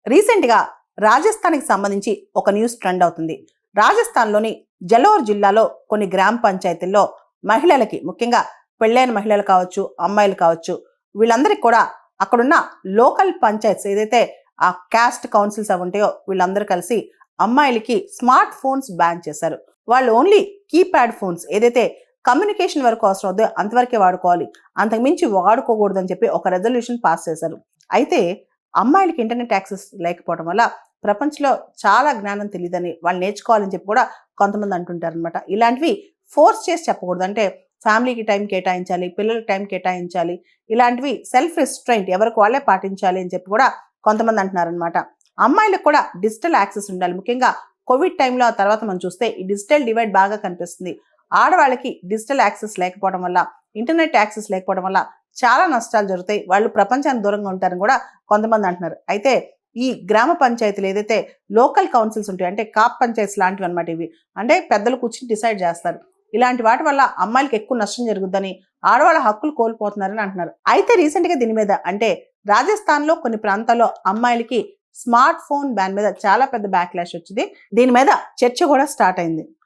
Recent గా రాజస్థాన్కి సంబంధించి ఒక న్యూస్ ట్రెండ్ అవుతుంది. రాజస్థాన్లోని జలోర్ జిల్లాలో కొన్ని గ్రామ పంచాయతీల్లో మహిళలకి, ముఖ్యంగా పెళ్ళైన మహిళలు కావచ్చు, అమ్మాయిలు కావచ్చు, వీళ్ళందరికీ కూడా అక్కడున్న లోకల్ పంచాయత్స్ ఏదైతే ఆ క్యాస్ట్ కౌన్సిల్స్ అవి ఉంటాయో వీళ్ళందరూ కలిసి అమ్మాయిలకి స్మార్ట్ ఫోన్స్ బ్యాన్ చేశారు. వాళ్ళు ఓన్లీ కీప్యాడ్ ఫోన్స్ ఏదైతే కమ్యూనికేషన్ వరకు అవసరం అవుతుందో అంతవరకే వాడుకోవాలి, అంతకుమించి వాడుకోకూడదని చెప్పి ఒక రెజల్యూషన్ పాస్ చేశారు. అయితే అమ్మాయిలకి ఇంటర్నెట్ యాక్సెస్ లేకపోవడం వల్ల ప్రపంచంలో చాలా జ్ఞానం తెలియదని, వాళ్ళు నేర్చుకోవాలని చెప్పి కూడా కొంతమంది అంటుంటారు అనమాట. ఇలాంటివి ఫోర్స్ చేసి చెప్పకూడదు. అంటే ఫ్యామిలీకి టైం కేటాయించాలి, పిల్లలకి టైం కేటాయించాలి, ఇలాంటివి సెల్ఫ్ రిస్ట్రైంట్ ఎవరికి వాళ్ళే పాటించాలి అని చెప్పి కూడా కొంతమంది అంటున్నారనమాట. అమ్మాయిలకు కూడా డిజిటల్ యాక్సెస్ ఉండాలి. ముఖ్యంగా కోవిడ్ టైంలో ఆ తర్వాత మనం చూస్తే ఈ డిజిటల్ డివైడ్ బాగా కనిపిస్తుంది. ఆడవాళ్ళకి డిజిటల్ యాక్సెస్ లేకపోవడం వల్ల, ఇంటర్నెట్ యాక్సెస్ లేకపోవడం వల్ల చాలా నష్టాలు జరుగుతాయి. వాళ్ళు ప్రపంచానికి దూరంగా ఉంటారని కూడా కొంతమంది అంటున్నారు. అయితే ఈ గ్రామ పంచాయతీలు ఏదైతే లోకల్ కౌన్సిల్స్ ఉంటాయి, అంటే కాప్ పంచాయతీస్ లాంటివి అనమాట. ఇవి అంటే పెద్దలు కూర్చుని డిసైడ్ చేస్తారు. ఇలాంటి వాటి వల్ల అమ్మాయిలకి ఎక్కువ నష్టం జరుగుద్దని, ఆడవాళ్ళ హక్కులు కోల్పోతున్నారని అంటున్నారు. అయితే రీసెంట్ గా దీని మీద అంటే రాజస్థాన్ లో కొన్ని ప్రాంతాల్లో అమ్మాయిలకి స్మార్ట్ ఫోన్ బ్యాన్ మీద చాలా పెద్ద బ్యాక్లాష్ వచ్చింది. దీని మీద చర్చ కూడా స్టార్ట్ అయింది.